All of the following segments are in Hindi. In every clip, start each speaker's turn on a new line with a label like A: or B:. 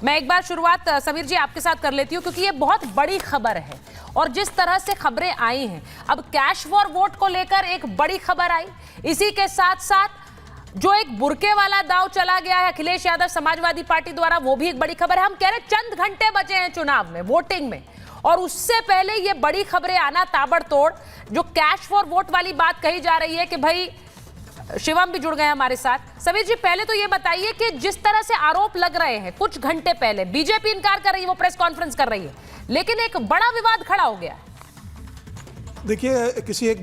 A: मैं एक बार शुरुआत समीर जी आपके साथ कर लेती हूँ, क्योंकि ये बहुत बड़ी खबर है और जिस तरह से खबरें आई हैं, अब कैश फॉर वोट को लेकर एक बड़ी खबर आई, इसी के साथ साथ जो एक बुरके वाला दाव चला गया है अखिलेश यादव समाजवादी पार्टी द्वारा, वो भी एक बड़ी खबर है। हम कह रहे चंद घंटे बचे हैं चुनाव में, वोटिंग में, और उससे पहले ये बड़ी खबरें आना ताबड़तोड़। जो कैश फॉर वोट वाली बात कही जा रही है कि भाई, शिवम भी जुड़ गए हमारे साथ। समीर जी, पहले तो ये बताइए कि जिस तरह से आरोप लग रहे हैं, कुछ घंटे पहले बीजेपी इनकार कर रही है, वो प्रेस कॉन्फ्रेंस कर रही है, लेकिन एक बड़ा विवाद खड़ा हो गया।
B: देखिए, किसी एक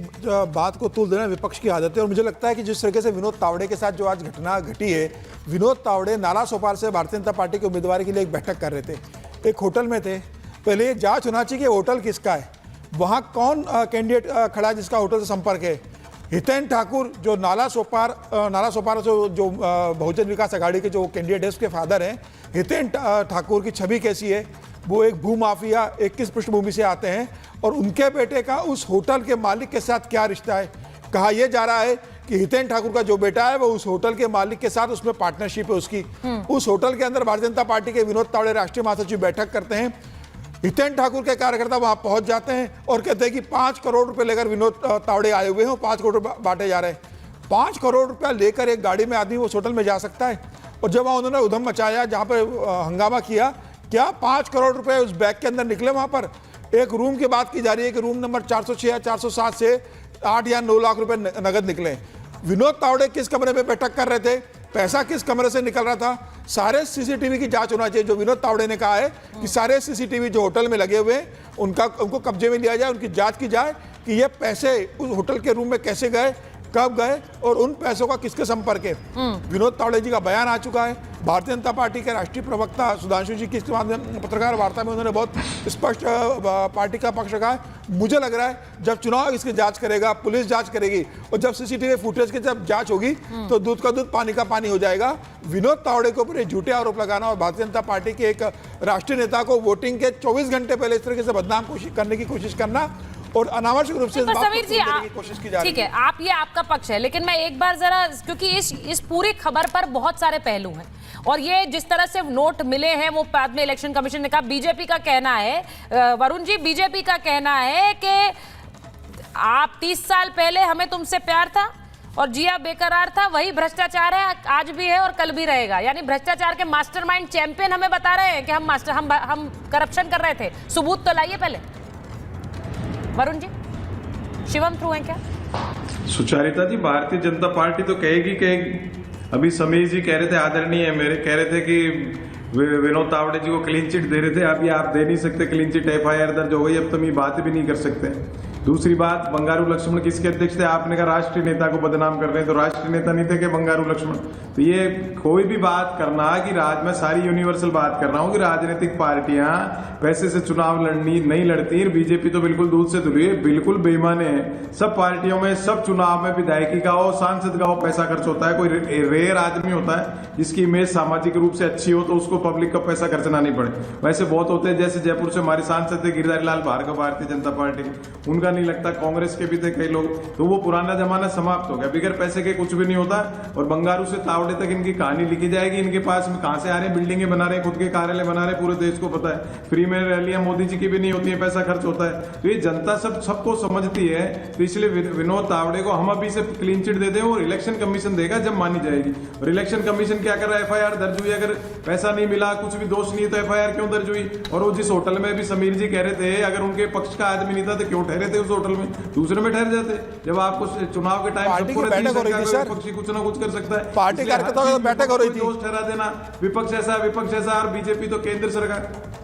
B: बात को तूल देना विपक्ष की आदत है, और मुझे लगता है कि जिस तरीके से विनोद तावड़े के साथ जो आज घटना घटी है, विनोद तावड़े नालासोपारा से भारतीय जनता पार्टी के उम्मीदवार के लिए एक बैठक कर रहे थे, एक होटल में थे। पहले ये जांच होना चाहिए कि होटल किसका है, वहाँ कौन कैंडिडेट खड़ा है जिसका होटल से संपर्क है। हितेन ठाकुर जो नालासोपारा से जो बहुजन विकास आघाड़ी के जो कैंडिडेट है, उसके फादर हैं। हितेन ठाकुर की छवि कैसी है, वो एक भूमाफिया 21 पृष्ठभूमि से आते हैं, और उनके बेटे का उस होटल के मालिक के साथ क्या रिश्ता है। कहा यह जा रहा है कि हितेन ठाकुर का जो बेटा है वो उस होटल के मालिक के साथ उसमें पार्टनरशिप है उसकी। उस होटल के अंदर भारतीय जनता पार्टी के विनोद तावड़े राष्ट्रीय महासचिव बैठक करते हैं। हितेन ठाकुर के कार्यकर्ता वहां पहुंच जाते हैं और कहते हैं कि 5 करोड़ रुपए लेकर विनोद तावड़े आए हुए हैं, 5 करोड़ रुपए बांटे जा रहे हैं। 5 करोड़ रुपया लेकर एक गाड़ी में आदमी उस होटल में जा सकता है? और जब वहाँ उन्होंने उधम मचाया, जहाँ पर हंगामा किया, क्या 5 करोड़ रुपए उस बैग के अंदर निकले? वहाँ पर एक रूम की बात की जा रही है कि रूम नंबर 406 या 407 से 8 या 9 लाख रुपए नगद निकले। विनोद तावड़े किस कमरे में बैठक कर रहे थे, पैसा किस कमरे से निकल रहा था, सारे सीसीटीवी की जांच होना चाहिए। जो विनोद तावड़े ने कहा है कि सारे सीसीटीवी जो होटल में लगे हुए हैं उनको कब्जे में लिया जाए, उनकी जांच की जाए कि ये पैसे उस होटल के रूम में कैसे गए, कब गए, और उन पैसों का किसके संपर्क है। विनोद तावड़े जी का बयान आ चुका है। भारतीय जनता पार्टी के राष्ट्रीय प्रवक्ता सुधांशु जी की पत्रकार वार्ता में उन्होंने बहुत स्पष्ट पार्टी का पक्ष रखा है। मुझे लग रहा है जब चुनाव इसकी जांच करेगा, पुलिस जांच करेगी, और जब सीसीटीवी फुटेज की जब जांच होगी तो दूध का दूध पानी का पानी हो जाएगा। विनोद तावड़े के ऊपर झूठे आरोप लगाना और भारतीय जनता पार्टी के एक राष्ट्रीय नेता को वोटिंग के 24 घंटे पहले इस तरीके से बदनाम करने की कोशिश करना और अनावश्यक रूप से
A: समीर जी, कोशिश की जा रही है। ठीक है, आप ये आपका पक्ष है, लेकिन मैं एक बार जरा, क्योंकि इस पूरी खबर पर बहुत सारे पहलू हैं, और ये जिस तरह से नोट मिले हैं वो बाद में इलेक्शन कमीशन ने कहा, बीजेपी का कहना है, वरुण जी, बीजेपी का कहना है कि आप 30 साल पहले हमें तुमसे प्यार था और जिया बेकरार था, वही भ्रष्टाचार है, आज भी है और कल भी रहेगा। यानी भ्रष्टाचार के मास्टरमाइंड चैंपियन हमें बता रहे हैं कि हम करप्शन कर रहे थे। सबूत तो लाइए पहले। वरुण जी, शिवम थ्रू है क्या?
C: सुचारिता जी, भारतीय जनता पार्टी तो कहेगी। अभी समीर जी कह रहे थे, आदरणीय मेरे कह रहे थे कि विनोद तावड़े जी को क्लीन चिट दे रहे थे। अभी आप दे नहीं सकते क्लीन चिट, FIR दर्ज हो गई, अब तुम ये बात भी नहीं कर सकते। दूसरी बात, बंगारू लक्ष्मण किसके अध्यक्ष थे? आपने कहा राष्ट्रीय नेता को बदनाम कर रहे हैं, तो राष्ट्रीय नेता नहीं थे कि बंगारू लक्ष्मण? तो ये कोई भी बात करना कि मैं सारी यूनिवर्सल बात कर रहा हूँ कि राजनीतिक पार्टियां पैसे से चुनाव नहीं लड़ती। बीजेपी तो बिल्कुल दूध से धुली है, बिल्कुल बेईमान है। सब पार्टियों में, सब चुनाव में विधायकी का हो, सांसद का हो, पैसा खर्च होता है। कोई रेयर आदमी होता है जिसकी इमेज सामाजिक रूप से अच्छी हो तो उसको पब्लिक का पैसा खर्चना नहीं पड़े। वैसे बहुत होते हैं, जैसे जयपुर से हमारे सांसद थे गिरिधारी लाल भार्गव, भारतीय जनता पार्टी के, उनका नहीं लगता। कांग्रेस के भी थे कई लोग, तो वो पुराना जमाना समाप्त हो गया। बिगर पैसे के कुछ भी नहीं होता। और बंगारू से तावड़े तक इनकी कहानी लिखी जाएगी। इनके पास में कहां से आ रहे हैं, बिल्डिंगें बना रहे हैं, खुद के कार्यालय बना रहे हैं, पूरे देश को पता है। फ्री में रैलियां मोदी जी की भी नहीं होती है, पैसा खर्च होता है। तो ये जनता सबको समझती है। तो इसलिए विनोद तावड़े को हम अभी से क्लीन चिट दे दें और इलेक्शन कमीशन देगा जब मानी जाएगी। और इलेक्शन कमीशन क्या कर रहा है, FIR दर्ज हुई, अगर पैसा नहीं मिला, कुछ भी दोष नहीं तो FIR क्यों दर्ज हुई? और वो जिस होटल में भी समीर जी कह रहे थे, अगर उनके पक्ष का आदमी नहीं था तो क्यों ठहरे थे उस होटल में? दूसरे में ठहर जाते। जब आपको चुनाव के टाइम
B: पार्टी की बैठक हो रही थी सर,
C: पक्षी कुछ ना कुछ कर सकता है।
B: पार्टी कार्यकर्ताओं की बैठक हो रही थी।
C: दोष ठहरा देना, विपक्ष ऐसा और बीजेपी तो केंद्र सरकार,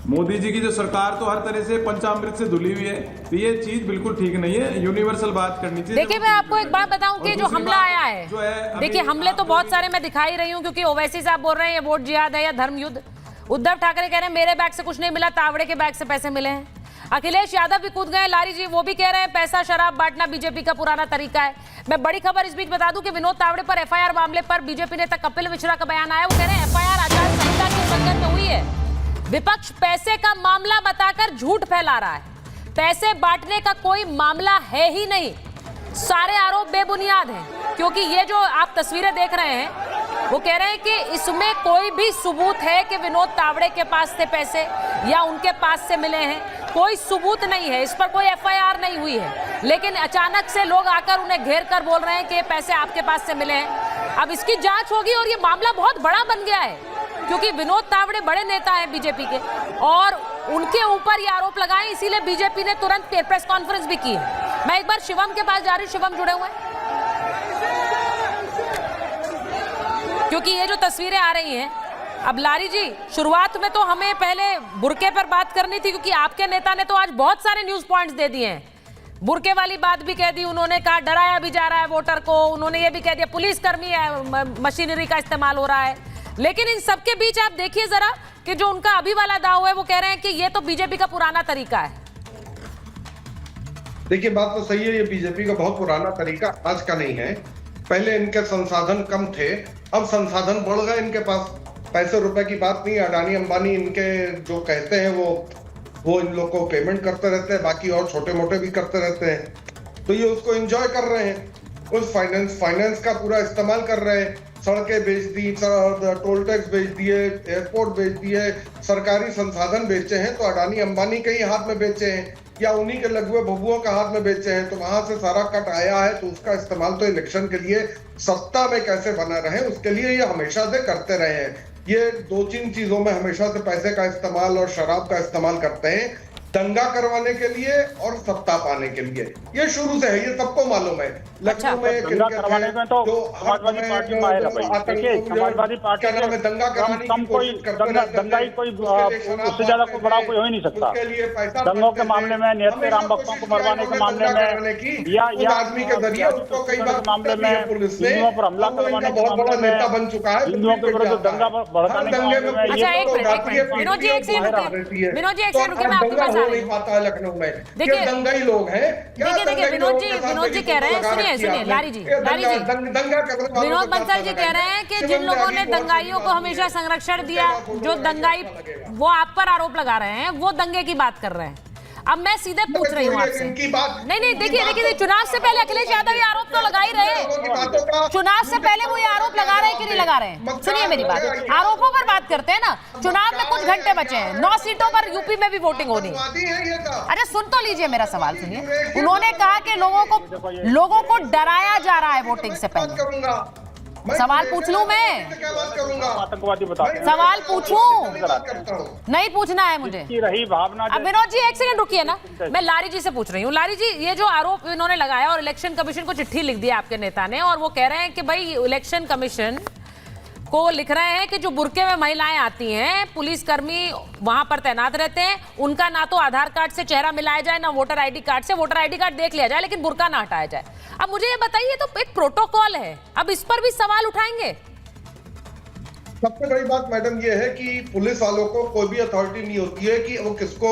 C: मोदी जी की जो सरकार तो हर तरह से पंचामृत से धुली हुई है। तो ये चीज बिल्कुल ठीक नहीं है, यूनिवर्सल बात करनी चाहिए।
A: देखिए, मैं आपको एक बात बताऊं कि जो हमला आया है, देखिए हमले तो बहुत सारे मैं दिखा ही रही हूँ, क्योंकि ओवैसी साहब बोल रहे हैं ये वोट जिहाद है या धर्म युद्ध। उद्धव ठाकरे कह रहे हैं मेरे बैग से कुछ नहीं मिला, तावड़े के बैग से पैसे मिले हैं। अखिलेश यादव भी कूद गए, लारी जी वो भी कह रहे हैं पैसा शराब बांटना बीजेपी का पुराना तरीका है। मैं बड़ी खबर इस बीच बता दूं कि विनोद तावड़े पर FIR मामले पर बीजेपी नेता कपिल मिश्रा का बयान आया। वो कह रहे हैं FIR आचार संहिता के उल्लंघन में हुई है। विपक्ष पैसे का मामला बताकर झूठ फैला रहा है। पैसे बांटने का कोई मामला है ही नहीं, सारे आरोप बेबुनियाद हैं। क्योंकि ये जो आप तस्वीरें देख रहे हैं, वो कह रहे हैं कि इसमें कोई भी सबूत है कि विनोद तावड़े के पास थे पैसे या उनके पास से मिले हैं, कोई सबूत नहीं है, इस पर कोई एफआईआर नहीं हुई है। लेकिन अचानक से लोग आकर उन्हें घेर कर बोल रहे हैं कि पैसे आपके पास से मिले हैं। अब इसकी जांच होगी और ये मामला बहुत बड़ा बन गया है, क्योंकि विनोद तावड़े बड़े नेता हैं बीजेपी के और उनके ऊपर ये आरोप लगाए, इसीलिए बीजेपी ने तुरंत प्रेस कॉन्फ्रेंस भी की है। मैं एक बार शिवम के पास जा रही हूं, शिवम जुड़े हुए हैं, क्योंकि ये जो तस्वीरें आ रही हैं। अब लारी जी, शुरुआत में तो हमें पहले बुरके पर बात करनी थी, क्योंकि आपके नेता ने तो आज बहुत सारे न्यूज पॉइंट्स दे दिए हैं। बुरके वाली बात भी कह दी उन्होंने, कहा डराया भी जा रहा है वोटर को, उन्होंने ये भी कह दिया पुलिसकर्मी है, मशीनरी का इस्तेमाल हो रहा है। लेकिन इन सबके बीच आप देखिए जरा कि जो उनका अभी वाला दाव है, वो कह रहे हैं कि ये तो बीजेपी का पुराना तरीका है।
D: देखिए, बात तो सही है, ये बीजेपी का बहुत पुराना तरीका आज का नहीं है। पहले इनके संसाधन कम थे, अब संसाधन बढ़ गए इनके पास। पैसे रुपए की बात नहीं, अडानी अंबानी इनके जो कहते हैं वो इन लोग को पेमेंट करते रहते हैं, बाकी और छोटे मोटे भी करते रहते हैं। तो ये उसको एंजॉय कर रहे हैं, उस फाइनेंस का पूरा इस्तेमाल कर रहे हैं। सड़कें बेच दी, टोल टैक्स बेच दिए, एयरपोर्ट बेच दिए, सरकारी संसाधन बेचे हैं तो अडानी अंबानी के ही हाथ में बेचे हैं या उन्हीं के लघुए बबुओं के हाथ में बेचे हैं। तो वहां से सारा कट आया है, तो उसका इस्तेमाल तो इलेक्शन के लिए सत्ता में कैसे बना रहे उसके लिए ये हमेशा से करते रहे हैं। ये 2-3 चीजों में हमेशा से पैसे का इस्तेमाल और शराब का इस्तेमाल करते हैं, दंगा करवाने के लिए और सत्ता पाने के लिए। ये शुरू से है, ये सबको मालूम है। लखनऊ में
E: दंगा करवाने में तो समाजवादी पार्टी माहिर है भाई। देखिए, समाजवादी पार्टी में
D: दंगा कराने
E: कम कोई दंगा ही कोई उससे ज्यादा कोई बड़ा कोई हो ही नहीं सकता। दंगों के मामले में, निहत्थे राम भक्तों को मरवाने के मामले में या
D: आदमी के जरिए उसको कई बार
E: मामले में,
D: पुलिस ने
E: हिंदुओं पर हमला करवाने के
D: बहुत बड़ा
E: मामले
D: नेता
E: में,
D: बन चुका है,
E: हिंदुओं के विरुद्ध दंगा भड़काने के मामले में।
A: अच्छा, एक मिनट विनोद जी, एक सेकंड रुकिए, विनोद जी एक सेकंड रुकिए, मैं आपके पास आ रही हूं।
D: लखनऊ में
A: देखिए,
D: दंगाई लोग हैं।
A: देखिए विनोद जी कह रहे हैं, सुनिए लारी जी, विनोद बंसल जी कह रहे हैं कि जिन लोगों ने दंगाइयों को हमेशा संरक्षण दिया, जो दंगाई वो आप पर आरोप लगा रहे हैं, वो दंगे की बात कर रहे हैं। अब मैं सीधे पूछ रही हूँ आपसे, नहीं देखिए, चुनाव से पहले अखिलेश यादव ये आरोप तो लगा ही रहे, चुनाव से पहले वो ये आरोप लगा रहे हैं कि नहीं लगा रहे हैं? सुनिए मेरी बात, आरोपों पर बात करते हैं ना। चुनाव में कुछ घंटे बचे हैं, 9 सीटों पर यूपी में भी वोटिंग होनी है। अरे सुन तो लीजिए मेरा सवाल, सुनिए। उन्होंने कहा कि लोगों को डराया जा रहा है वोटिंग से पहले। सवाल पूछ लूं मैं?
E: आतंकवादी बताते हैं।
A: सवाल पूछूं? नहीं पूछना है मुझे।
E: रही भावना।
A: अब विनोद जी एक सेकंड रुकिए ना, मैं लारी जी से पूछ रही हूँ। लारी जी, ये जो आरोप इन्होंने लगाया और इलेक्शन कमीशन को चिट्ठी लिख दी आपके नेता ने, और वो कह रहे हैं कि भाई इलेक्शन कमीशन को लिख रहे हैं कि जो बुरके में महिलाएं आती हैं, पुलिसकर्मी वहां पर तैनात रहते हैं, उनका ना तो आधार कार्ड से चेहरा मिलाया जाए, ना वोटर आईडी कार्ड से। वोटर आईडी कार्ड देख लिया जाए लेकिन बुरका ना हटाया जाए। अब मुझे ये बताइए, तो एक प्रोटोकॉल है, अब इस पर भी सवाल उठाएंगे?
D: सबसे बड़ी बात मैडम ये है कि पुलिस वालों को कोई भी अथॉरिटी नहीं होती है कि वो किसको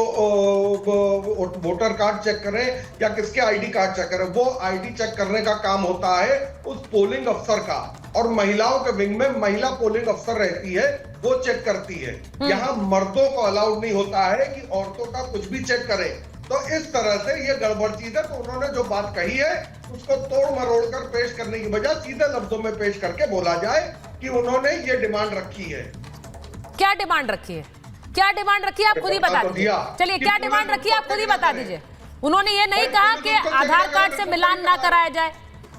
D: वोटर कार्ड चेक करें या किसके आईडी कार्ड चेक करें। वो आईडी चेक करने का काम होता है उस पोलिंग अफसर का, और महिलाओं के विंग में महिला पोलिंग अफसर रहती है, वो चेक करती है। यहाँ मर्दों को अलाउड नहीं होता है कि औरतों का कुछ भी चेक करें। तो इस तरह से ये गड़बड़ चीज है। तो उन्होंने जो बात कही है उसको तोड़ मरोड़ कर पेश करने की बजाय सीधे लफ्जों में पेश करके बोला जाए कि उन्होंने ये डिमांड रखी है।
A: क्या डिमांड रखी है? क्या डिमांड रखी है आप खुद ही बता दीजिए। चलिए, क्या डिमांड रखी है आप खुद ही बता दीजिए। उन्होंने ये नहीं कहा कि आधार कार्ड से मिलान ना कराया जाए,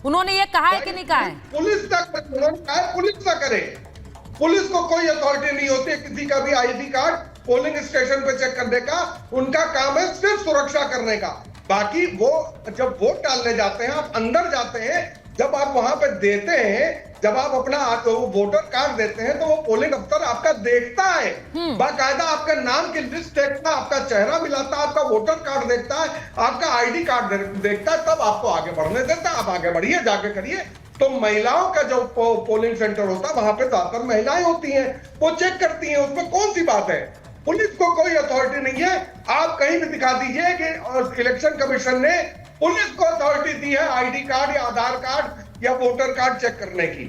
A: उन्होंने ये कहा है कि नहीं कहा है?
D: पुलिस तक उन्होंने कहा पुलिस ना करे। पुलिस को कोई अथॉरिटी नहीं होती किसी का भी आईडी कार्ड पोलिंग स्टेशन पे चेक करने का। उनका काम है सिर्फ सुरक्षा करने का। बाकी वो जब वोट डालने जाते हैं, आप अंदर जाते हैं, जब आप वहां पे देते हैं, जब आप अपना वोटर कार्ड देते हैं, तो वो पोलिंग अफसर आपका देखता है, बाकायदा आपका नाम की लिस्ट देखता है, आपका चेहरा मिलाता है, आपका वोटर कार्ड देखता है, आपका आईडी कार्ड देखता है, तब आपको आगे बढ़ने देता है। आप आगे बढ़िए, जाके करिए। तो महिलाओं का जो पोलिंग सेंटर होता है वहां पे ज्यादातर महिलाएं होती हैं, वो चेक करती हैं, उसमें कौन सी बात है? पुलिस को कोई अथॉरिटी नहीं है। आप कहीं भी दिखा दीजिए कि इलेक्शन कमीशन ने पुलिस को अथॉरिटी दी है आईडी कार्ड या आधार कार्ड या वोटर कार्ड चेक करने की।